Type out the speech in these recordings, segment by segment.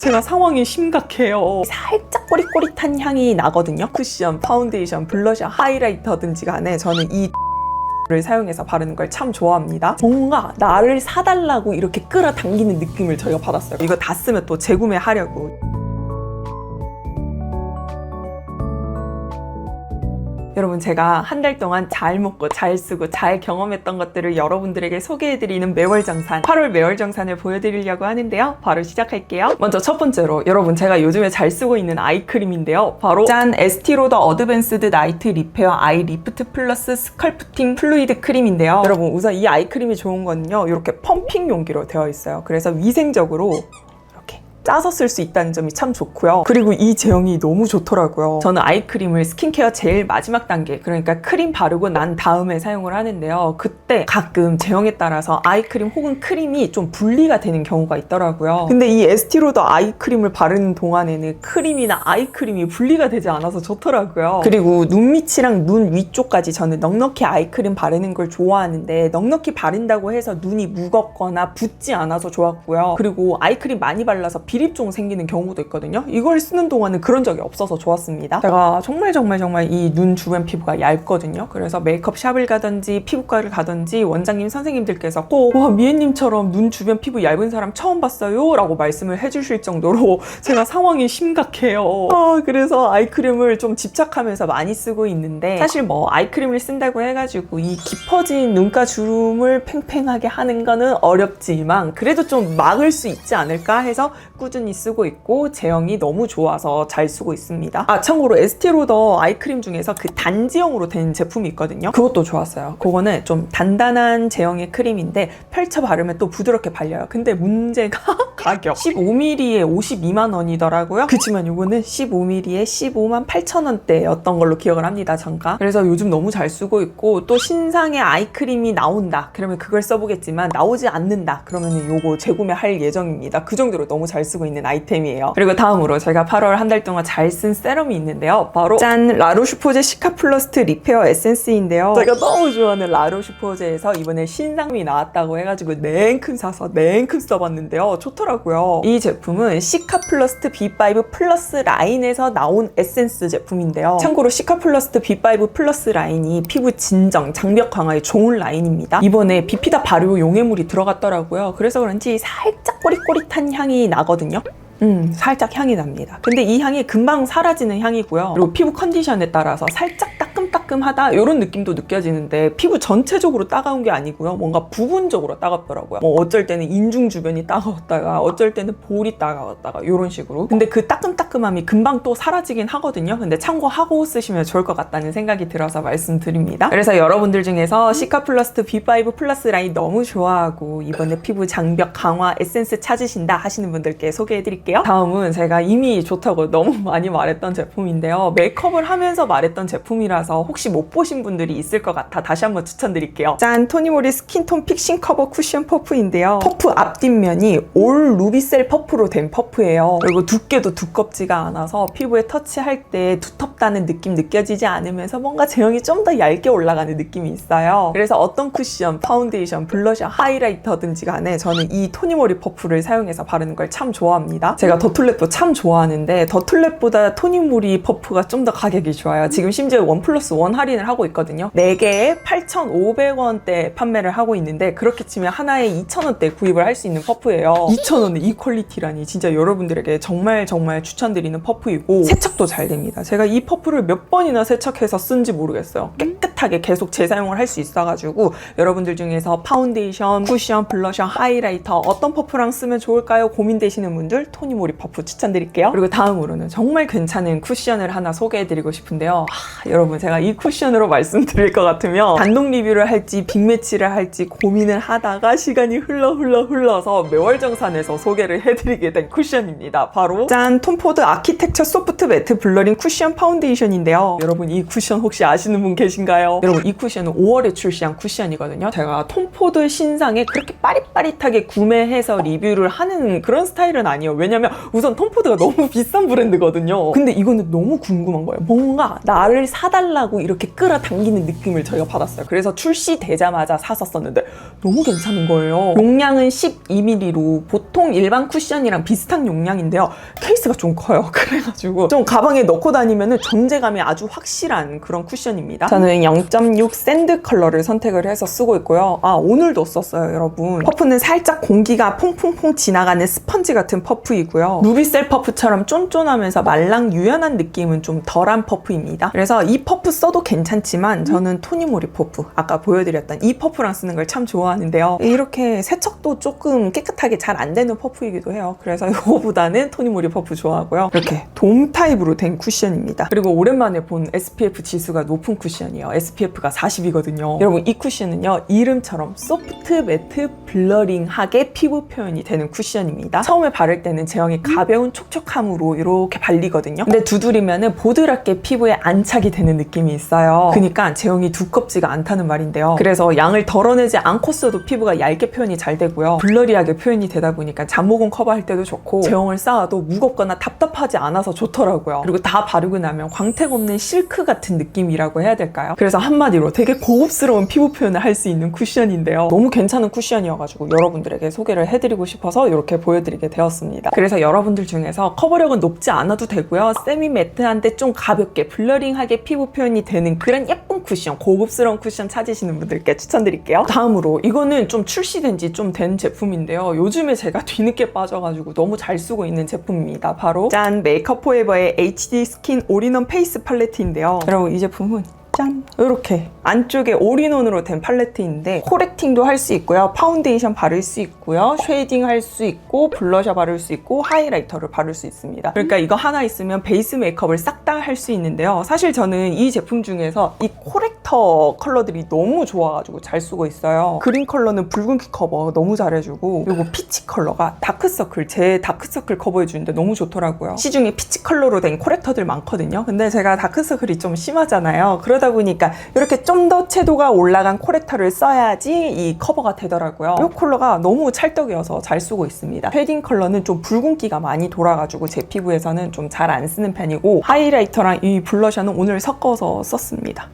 제가 상황이 심각해요. 살짝 꼬릿꼬릿한 향이 나거든요. 쿠션, 파운데이션, 블러셔, 하이라이터든지 간에 저는 이 를 사용해서 바르는 걸 참 좋아합니다. 뭔가 나를 사달라고 이렇게 끌어당기는 느낌을 저희가 받았어요. 이거 다 쓰면 또 재구매하려고. 여러분, 제가 한 달 동안 잘 먹고 잘 쓰고 잘 경험했던 것들을 여러분들에게 소개해드리는 매월정산, 8월 매월정산을 보여드리려고 하는데요. 바로 시작할게요. 먼저 첫 번째로 여러분, 제가 요즘에 잘 쓰고 있는 아이크림인데요. 바로 짠! 에스티로더 어드밴스드 나이트 리페어 아이 리프트 플러스 스컬프팅 플루이드 크림인데요. 여러분, 우선 이 아이크림이 좋은 거는요, 이렇게 펌핑 용기로 되어 있어요. 그래서 위생적으로 짜서 쓸 수 있다는 점이 참 좋고요. 그리고 이 제형이 너무 좋더라고요. 저는 아이크림을 스킨케어 제일 마지막 단계, 그러니까 크림 바르고 난 다음에 사용을 하는데요. 그때 가끔 제형에 따라서 아이크림 혹은 크림이 좀 분리가 되는 경우가 있더라고요. 근데 이 에스티로더 아이크림을 바르는 동안에는 크림이나 아이크림이 분리가 되지 않아서 좋더라고요. 그리고 눈 밑이랑 눈 위쪽까지 저는 넉넉히 아이크림 바르는 걸 좋아하는데, 넉넉히 바른다고 해서 눈이 무겁거나 붓지 않아서 좋았고요. 그리고 아이크림 많이 발라서 비립종 생기는 경우도 있거든요. 이걸 쓰는 동안은 그런 적이 없어서 좋았습니다. 제가 정말 이 눈 주변 피부가 얇거든요. 그래서 메이크업샵을 가든지 피부과를 가든지 원장님 선생님들께서 꼭 와, 미애님처럼 눈 주변 피부 얇은 사람 처음 봤어요 라고 말씀을 해주실 정도로 제가 상황이 심각해요. 그래서 아이크림을 좀 집착하면서 많이 쓰고 있는데, 사실 뭐 아이크림을 쓴다고 해가지고 이 깊어진 눈가 주름을 팽팽하게 하는 거는 어렵지만 그래도 좀 막을 수 있지 않을까 해서 꾸준히 쓰고 있고, 제형이 너무 좋아서 잘 쓰고 있습니다. 참고로 에스티로더 아이크림 중에서 그 단지형으로 된 제품이 있거든요. 그것도 좋았어요. 그거는 좀 단단한 제형의 크림인데 펼쳐 바르면 또 부드럽게 발려요. 근데 문제가 가격 15ml에 52만 원이더라고요. 그치만 이거는 15ml에 15만 8천 원대였던 걸로 기억을 합니다, 잠깐. 그래서 요즘 너무 잘 쓰고 있고, 또 신상의 아이크림이 나온다 그러면 그걸 써보겠지만, 나오지 않는다 그러면 요거 재구매할 예정입니다. 그 정도로 너무 잘 쓰고 있는 아이템이에요. 그리고 다음으로 제가 8월 한 달 동안 잘 쓴 세럼이 있는데요. 바로 짠! 라로슈포제 시카플러스트 리페어 에센스인데요. 제가 너무 좋아하는 라로슈포제에서 이번에 신상이 나왔다고 해가지고 냉큼 사서 냉큼 써봤는데요. 좋더라고요. 이 제품은 시카플러스트 B5 플러스 라인에서 나온 에센스 제품인데요. 참고로 시카플러스트 B5 플러스 라인이 피부 진정, 장벽 강화에 좋은 라인입니다. 이번에 비피다 발효 용해물이 들어갔더라고요. 그래서 그런지 살짝 꼬릿꼬릿한 향이 나거든요. 살짝 향이 납니다. 근데 이 향이 금방 사라지는 향이고요. 그리고 피부 컨디션에 따라서 살짝 따끔따끔하다 이런 느낌도 느껴지는데, 피부 전체적으로 따가운 게 아니고요. 뭔가 부분적으로 따갑더라고요. 뭐 어쩔 때는 인중 주변이 따가웠다가 어쩔 때는 볼이 따가웠다가 이런 식으로. 근데 그 따끔따끔함이 금방 또 사라지긴 하거든요. 근데 참고하고 쓰시면 좋을 것 같다는 생각이 들어서 말씀드립니다. 그래서 여러분들 중에서 시카플러스트 B5 플러스 라인 너무 좋아하고 이번에 피부 장벽 강화 에센스 찾으신다 하시는 분들께 소개해드릴게요. 다음은 제가 이미 좋다고 너무 많이 말했던 제품인데요. 메이크업을 하면서 말했던 제품이라서 혹시 못 보신 분들이 있을 것 같아 다시 한번 추천드릴게요. 짠! 토니모리 스킨톤 픽싱 커버 쿠션 퍼프인데요. 퍼프 앞뒷면이 올 루비셀 퍼프로 된 퍼프예요. 그리고 두께도 두껍지가 않아서 피부에 터치할 때 두텁다는 느낌 느껴지지 않으면서 뭔가 제형이 좀 더 얇게 올라가는 느낌이 있어요. 그래서 어떤 쿠션, 파운데이션, 블러셔, 하이라이터든지 간에 저는 이 토니모리 퍼프를 사용해서 바르는 걸 참 좋아합니다. 제가 더툴랩도 참 좋아하는데 더툴랩보다 토니모리 퍼프가 좀 더 가격이 좋아요. 지금 심지어 1+1 할인을 하고 있거든요. 4개에 8,500원대 판매를 하고 있는데, 그렇게 치면 하나에 2,000원대 구입을 할 수 있는 퍼프예요. 2,000원에 이 퀄리티라니 진짜 여러분들에게 정말 추천드리는 퍼프이고, 세척도 잘 됩니다. 제가 이 퍼프를 몇 번이나 세척해서 쓴지 모르겠어요. 깨끗하게 계속 재사용을 할 수 있어가지고 여러분들 중에서 파운데이션, 쿠션, 블러셔, 하이라이터 어떤 퍼프랑 쓰면 좋을까요? 고민되시는 분들 토니모리 퍼프 추천드릴게요. 그리고 다음으로는 정말 괜찮은 쿠션을 하나 소개해드리고 싶은데요. 여러분, 제가 이 쿠션으로 말씀드릴 것 같으면 단독 리뷰를 할지 빅매치를 할지 고민을 하다가 시간이 흘러서 매월정산에서 소개를 해드리게 된 쿠션입니다. 바로 짠! 톰포드 아키텍처 소프트 매트 블러링 쿠션 파운데이션인데요. 여러분, 이 쿠션 혹시 아시는 분 계신가요? 있을까요? 여러분, 이 쿠션은 5월에 출시한 쿠션이거든요. 제가 톰포드 신상에 그렇게 빠릿빠릿하게 구매해서 리뷰를 하는 그런 스타일은 아니에요. 왜냐면 우선 톰포드가 너무 비싼 브랜드거든요. 근데 이거는 너무 궁금한 거예요. 뭔가 나를 사달라고 이렇게 끌어당기는 느낌을 저희가 받았어요. 그래서 출시되자마자 샀었는데 너무 괜찮은 거예요. 용량은 12mm로 보통 일반 쿠션이랑 비슷한 용량인데요. 케이스가 좀 커요. 그래가지고 좀 가방에 넣고 다니면은 존재감이 아주 확실한 그런 쿠션입니다. 저는 0.6 샌드 컬러를 선택을 해서 쓰고 있고요. 아, 오늘도 썼어요, 여러분. 퍼프는 살짝 공기가 퐁퐁퐁 지나가는 스펀지 같은 퍼프이고요. 누비셀 퍼프처럼 쫀쫀하면서 말랑 유연한 느낌은 좀 덜한 퍼프입니다. 그래서 이 퍼프 써도 괜찮지만 저는 토니모리 퍼프, 아까 보여드렸던 이 퍼프랑 쓰는 걸 참 좋아하는데요. 이렇게 세척도 조금 깨끗하게 잘 안 되는 퍼프이기도 해요. 그래서 이거보다는 토니모리 퍼프 좋아하고요. 이렇게 돔 타입으로 된 쿠션입니다. 그리고 오랜만에 본 SPF 지수가 높은 쿠션이에요. SPF가 40이거든요. 여러분, 이 쿠션은요, 이름처럼 소프트 매트 블러링하게 피부 표현이 되는 쿠션입니다. 처음에 바를 때는 제형이 가벼운 촉촉함으로 이렇게 발리거든요. 근데 두드리면은 보드랍게 피부에 안착이 되는 느낌이 있어요. 그러니까 제형이 두껍지가 않다는 말인데요. 그래서 양을 덜어내지 않고 써도 피부가 얇게 표현이 잘 되고요. 블러리하게 표현이 되다 보니까 잡모공 커버할 때도 좋고 제형을 쌓아도 무겁거나 답답하지 않아서 좋더라고요. 그리고 다 바르고 나면 광택 없는 실크 같은 느낌이라고 해야 될까요? 그래서 한마디로 되게 고급스러운 피부 표현을 할 수 있는 쿠션인데요. 너무 괜찮은 쿠션이어가지고 여러분들에게 소개를 해드리고 싶어서 이렇게 보여드리게 되었습니다. 그래서 여러분들 중에서 커버력은 높지 않아도 되고요. 세미 매트한데 좀 가볍게 블러링하게 피부 표현이 되는 그런 예쁜 쿠션, 고급스러운 쿠션 찾으시는 분들께 추천드릴게요. 다음으로 이거는 좀 출시된 지 좀 된 제품인데요. 요즘에 제가 뒤늦게 빠져가지고 너무 잘 쓰고 있는 제품입니다. 바로 짠! 메이크업 포에버의 HD 스킨 올인원 페이스 팔레트인데요. 여러분, 이 제품은 짠! 이렇게 안쪽에 올인원으로 된 팔레트인데 코렉팅도 할 수 있고요. 파운데이션 바를 수 있고요. 쉐이딩 할 수 있고 블러셔 바를 수 있고 하이라이터를 바를 수 있습니다. 그러니까 이거 하나 있으면 베이스 메이크업을 싹 다 할 수 있는데요. 사실 저는 이 제품 중에서 이 코렉터 컬러들이 너무 좋아가지고 잘 쓰고 있어요. 그린 컬러는 붉은기 커버 너무 잘해주고, 그리고 피치 컬러가 다크서클, 제 다크서클 커버해주는데 너무 좋더라고요. 시중에 피치 컬러로 된 코렉터들 많거든요. 근데 제가 다크서클이 좀 심하잖아요. 그러다 보니까 이렇게 좀 더 채도가 올라간 코렉터를 써야지 이 커버가 되더라고요. 이 컬러가 너무 찰떡이어서 잘 쓰고 있습니다. 쉐딩 컬러는 좀 붉은기가 많이 돌아가지고 제 피부에서는 좀 잘 안 쓰는 편이고, 하이라이터랑 이 블러셔는 오늘 섞어서 썼습니다.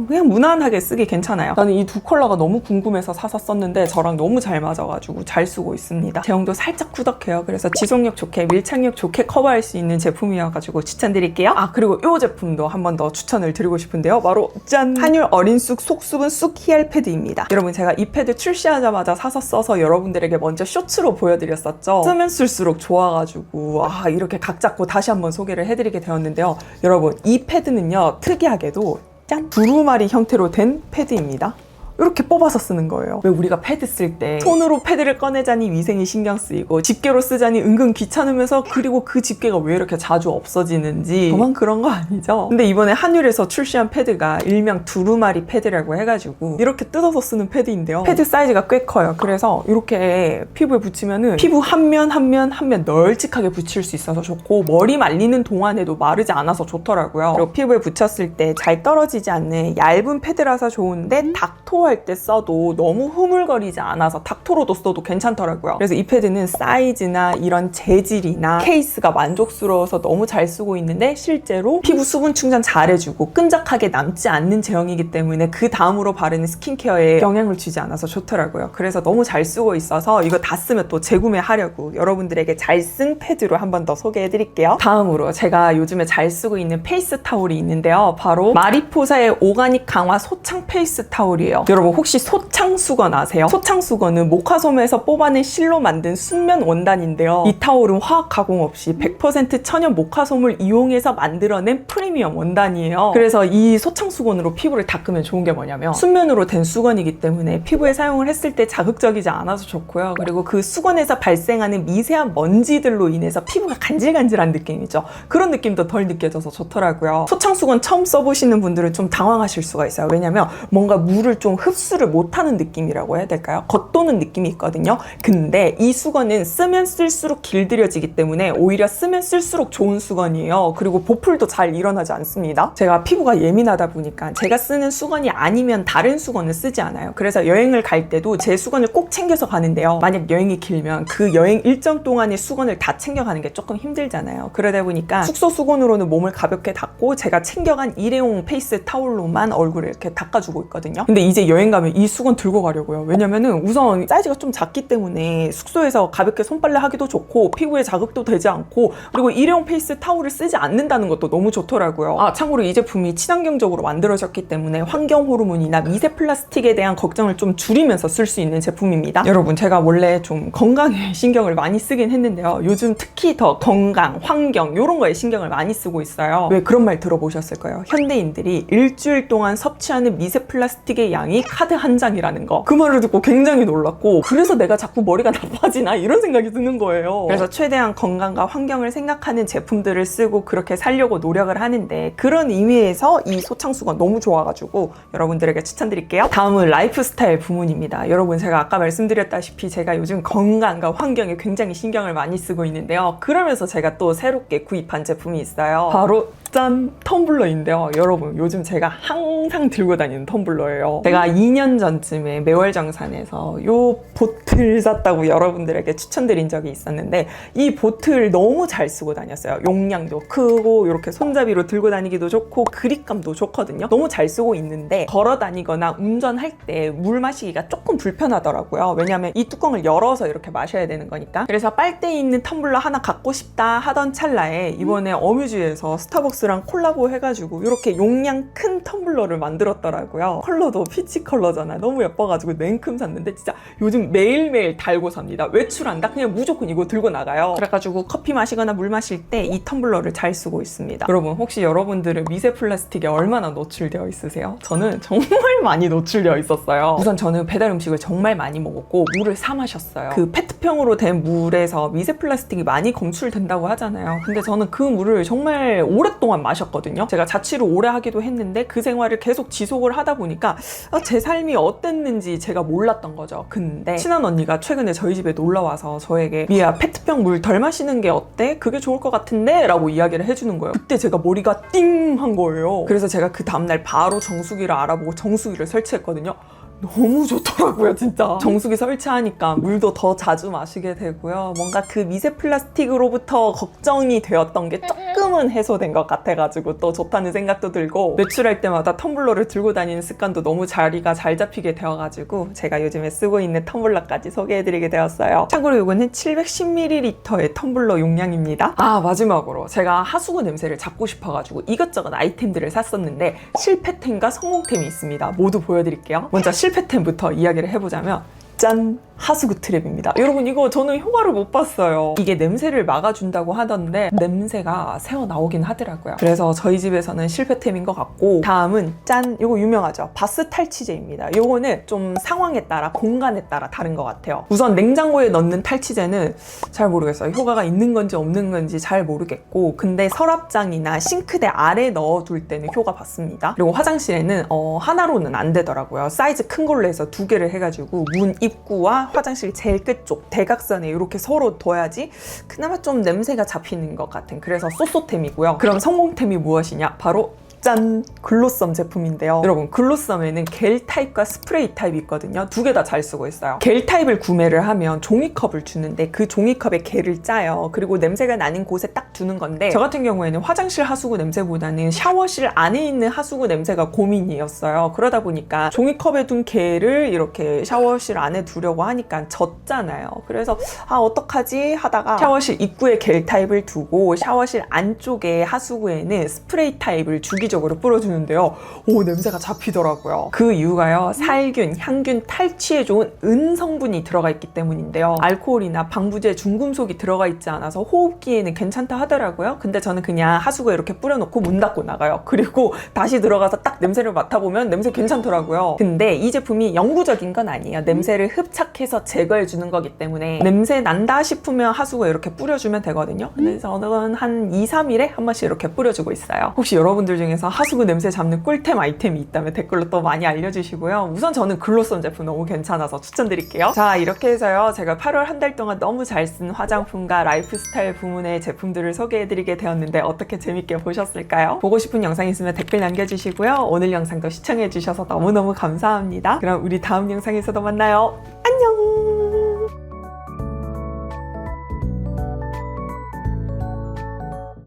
그냥 무난하게 쓰기 괜찮아요. 저는 이 두 컬러가 너무 궁금해서 사서 썼는데 저랑 너무 잘 맞아가지고 잘 쓰고 있습니다. 제형도 살짝 꾸덕해요. 그래서 지속력 좋게, 밀착력 좋게 커버할 수 있는 제품이어가지고 추천드릴게요. 아, 그리고 이 제품도 한 번 더 추천을 드리고 싶은데요. 바로 짠! 한율 어린 쑥 속수분 쑥 히알 패드입니다. 여러분, 제가 이 패드 출시하자마자 사서 써서 여러분들에게 먼저 쇼츠로 보여드렸었죠. 쓰면 쓸수록 좋아가지고 이렇게 각 잡고 다시 한번 소개를 해드리게 되었는데요. 여러분, 이 패드는요, 특이하게도 짠! 두루마리 형태로 된 패드입니다. 이렇게 뽑아서 쓰는 거예요. 왜 우리가 패드 쓸 때 손으로 패드를 꺼내자니 위생이 신경 쓰이고 집게로 쓰자니 은근 귀찮으면서, 그리고 그 집게가 왜 이렇게 자주 없어지는지 저만 그런 거 아니죠? 근데 이번에 한율에서 출시한 패드가 일명 두루마리 패드라고 해가지고 이렇게 뜯어서 쓰는 패드인데요. 패드 사이즈가 꽤 커요. 그래서 이렇게 피부에 붙이면은 피부 한 면 한 면 한 면 널찍하게 붙일 수 있어서 좋고, 머리 말리는 동안에도 마르지 않아서 좋더라고요. 그리고 피부에 붙였을 때 잘 떨어지지 않는 얇은 패드라서 좋은데 닥토 할 때 써도 너무 흐물거리지 않아서 닥토로도 써도 괜찮더라고요. 그래서 이 패드는 사이즈나 이런 재질이나 케이스가 만족스러워서 너무 잘 쓰고 있는데, 실제로 피부 수분 충전 잘 해주고 끈적하게 남지 않는 제형이기 때문에 그 다음으로 바르는 스킨케어에 영향을 주지 않아서 좋더라고요. 그래서 너무 잘 쓰고 있어서 이거 다 쓰면 또 재구매하려고 여러분들에게 잘 쓴 패드로 한 번 더 소개해드릴게요. 다음으로 제가 요즘에 잘 쓰고 있는 페이스 타올이 있는데요. 바로 마리포사의 오가닉 강화 소창 페이스 타올이에요. 여러분, 혹시 소창수건 아세요? 소창수건은 모카솜에서 뽑아낸 실로 만든 순면 원단인데요. 이 타올은 화학 가공 없이 100% 천연 모카솜을 이용해서 만들어낸 프리미엄 원단이에요. 그래서 이 소창수건으로 피부를 닦으면 좋은 게 뭐냐면, 순면으로 된 수건이기 때문에 피부에 사용을 했을 때 자극적이지 않아서 좋고요. 그리고 그 수건에서 발생하는 미세한 먼지들로 인해서 피부가 간질간질한 느낌이죠. 그런 느낌도 덜 느껴져서 좋더라고요. 소창수건 처음 써보시는 분들은 좀 당황하실 수가 있어요. 왜냐면 뭔가 물을 좀 흡수를 못하는 느낌이라고 해야 될까요? 겉도는 느낌이 있거든요. 근데 이 수건은 쓰면 쓸수록 길들여지기 때문에 오히려 쓰면 쓸수록 좋은 수건이에요. 그리고 보풀도 잘 일어나지 않습니다. 제가 피부가 예민하다 보니까 제가 쓰는 수건이 아니면 다른 수건을 쓰지 않아요. 그래서 여행을 갈 때도 제 수건을 꼭 챙겨서 가는데요. 만약 여행이 길면 그 여행 일정 동안의 수건을 다 챙겨가는 게 조금 힘들잖아요. 그러다 보니까 숙소 수건으로는 몸을 가볍게 닦고 제가 챙겨간 일회용 페이스 타올로만 얼굴을 이렇게 닦아주고 있거든요. 근데 이제 여행 가면 이 수건 들고 가려고요. 왜냐면은 우선 사이즈가 좀 작기 때문에 숙소에서 가볍게 손빨래 하기도 좋고 피부에 자극도 되지 않고 그리고 일회용 페이스 타올을 쓰지 않는다는 것도 너무 좋더라고요. 참고로 이 제품이 친환경적으로 만들어졌기 때문에 환경 호르몬이나 미세 플라스틱에 대한 걱정을 좀 줄이면서 쓸 수 있는 제품입니다. 여러분, 제가 원래 좀 건강에 신경을 많이 쓰긴 했는데요. 요즘 특히 더 건강, 환경 이런 거에 신경을 많이 쓰고 있어요. 왜 그런 말 들어보셨을 거예요. 현대인들이 일주일 동안 섭취하는 미세 플라스틱의 양이 카드 한 장이라는 거. 그 말을 듣고 굉장히 놀랐고 그래서 내가 자꾸 머리가 나빠지나 이런 생각이 드는 거예요. 그래서 최대한 건강과 환경을 생각하는 제품들을 쓰고 그렇게 살려고 노력을 하는데 그런 의미에서 이 소창수건 너무 좋아가지고 여러분들에게 추천드릴게요. 다음은 라이프스타일 부문입니다. 여러분, 제가 아까 말씀드렸다시피 제가 요즘 건강과 환경에 굉장히 신경을 많이 쓰고 있는데요. 그러면서 제가 또 새롭게 구입한 제품이 있어요. 바로 짠! 텀블러인데요. 여러분, 요즘 제가 항상 들고 다니는 텀블러예요. 제가 2년 전쯤에 매월정산에서 요 보틀 샀다고 여러분들에게 추천드린 적이 있었는데 이 보틀 너무 잘 쓰고 다녔어요. 용량도 크고 이렇게 손잡이로 들고 다니기도 좋고 그립감도 좋거든요. 너무 잘 쓰고 있는데 걸어 다니거나 운전할 때 물 마시기가 조금 불편하더라고요. 왜냐면 이 뚜껑을 열어서 이렇게 마셔야 되는 거니까. 그래서 빨대에 있는 텀블러 하나 갖고 싶다 하던 찰나에 이번에 어뮤즈에서 스타벅스랑 콜라보 해가지고 이렇게 용량 큰 텀블러를 만들었더라고요. 컬러도 피치 컬러잖아요. 너무 예뻐가지고 냉큼 샀는데 진짜 요즘 매일매일 달고 삽니다. 외출한다? 그냥 무조건 이거 들고 나가요. 그래가지고 커피 마시거나 물 마실 때 이 텀블러를 잘 쓰고 있습니다. 여러분, 혹시 여러분들은 미세 플라스틱에 얼마나 노출되어 있으세요? 저는 정말 많이 노출되어 있었어요. 우선 저는 배달 음식을 정말 많이 먹었고 물을 사 마셨어요. 그 페트병으로 된 물에서 미세 플라스틱이 많이 검출된다고 하잖아요. 근데 저는 그 물을 정말 오랫동안 마셨거든요. 제가 자취를 오래 하기도 했는데 그 생활을 계속 지속을 하다 보니까 제 삶이 어땠는지 제가 몰랐던 거죠. 근데 친한 언니가 최근에 저희 집에 놀러 와서 저에게 미야, 페트병 물 덜 마시는 게 어때? 그게 좋을 것 같은데? 라고 이야기를 해주는 거예요. 그때 제가 머리가 띵 한 거예요. 그래서 제가 그 다음날 바로 정수기를 알아보고 정수기를 설치했거든요. 너무 좋더라고요, 진짜. 정수기 설치하니까 물도 더 자주 마시게 되고요. 뭔가 그 미세 플라스틱으로부터 걱정이 되었던 게 조금은 해소된 것 같아가지고 또 좋다는 생각도 들고 외출할 때마다 텀블러를 들고 다니는 습관도 너무 자리가 잘 잡히게 되어가지고 제가 요즘에 쓰고 있는 텀블러까지 소개해드리게 되었어요. 참고로 이거는 710ml의 텀블러 용량입니다. 마지막으로 제가 하수구 냄새를 잡고 싶어가지고 이것저것 아이템들을 샀었는데 실패템과 성공템이 있습니다. 모두 보여드릴게요. 먼저 실패템부터 이야기를 해보자면 짠! 하수구 트랩입니다. 여러분, 이거 저는 효과를 못 봤어요. 이게 냄새를 막아준다고 하던데 냄새가 새어 나오긴 하더라고요. 그래서 저희 집에서는 실패템인 것 같고 다음은 짠! 이거 유명하죠? 바스 탈취제입니다. 이거는 좀 상황에 따라 공간에 따라 다른 것 같아요. 우선 냉장고에 넣는 탈취제는 잘 모르겠어요. 효과가 있는 건지 없는 건지 잘 모르겠고 근데 서랍장이나 싱크대 아래 넣어둘 때는 효과 봤습니다. 그리고 화장실에는 하나로는 안 되더라고요. 사이즈 큰 걸로 해서 2개를 해가지고 문 입구와 화장실 제일 끝쪽 대각선에 이렇게 서로 둬야지 그나마 좀 냄새가 잡히는 것 같은 그래서 쏘쏘템이고요. 그럼 성공템이 무엇이냐? 바로 짠! 글로썸 제품인데요. 여러분, 글로썸에는 겔 타입과 스프레이 타입이 있거든요. 2개 다 잘 쓰고 있어요. 겔 타입을 구매를 하면 종이컵을 주는데 그 종이컵에 겔을 짜요. 그리고 냄새가 나는 곳에 딱 두는 건데 저 같은 경우에는 화장실 하수구 냄새보다는 샤워실 안에 있는 하수구 냄새가 고민이었어요. 그러다 보니까 종이컵에 둔 겔을 이렇게 샤워실 안에 두려고 하니까 젖잖아요. 그래서 어떡하지? 하다가 샤워실 입구에 겔 타입을 두고 샤워실 안쪽에 하수구에는 스프레이 타입을 주기적으로 뿌려주는데요. 냄새가 잡히더라고요. 그 이유가요. 살균, 향균, 탈취에 좋은 은 성분이 들어가 있기 때문인데요. 알코올이나 방부제, 중금속이 들어가 있지 않아서 호흡기에는 괜찮다 하더라고요. 근데 저는 그냥 하수구에 이렇게 뿌려놓고 문 닫고 나가요. 그리고 다시 들어가서 딱 냄새를 맡아보면 냄새 괜찮더라고요. 근데 이 제품이 영구적인 건 아니에요. 냄새를 흡착해서 제거해주는 거기 때문에 냄새 난다 싶으면 하수구에 이렇게 뿌려주면 되거든요. 근데 저는 한 2, 3일에 한 번씩 이렇게 뿌려주고 있어요. 혹시 여러분들 중에 중에서 하수구 냄새 잡는 꿀템 아이템이 있다면 댓글로 또 많이 알려주시고요. 우선 저는 글로선 제품 너무 괜찮아서 추천드릴게요. 자, 이렇게 해서요. 제가 8월 한 달 동안 너무 잘 쓴 화장품과 라이프스타일 부문의 제품들을 소개해드리게 되었는데 어떻게 재밌게 보셨을까요? 보고 싶은 영상 있으면 댓글 남겨주시고요. 오늘 영상도 시청해주셔서 너무너무 감사합니다. 그럼 우리 다음 영상에서도 만나요. 안녕!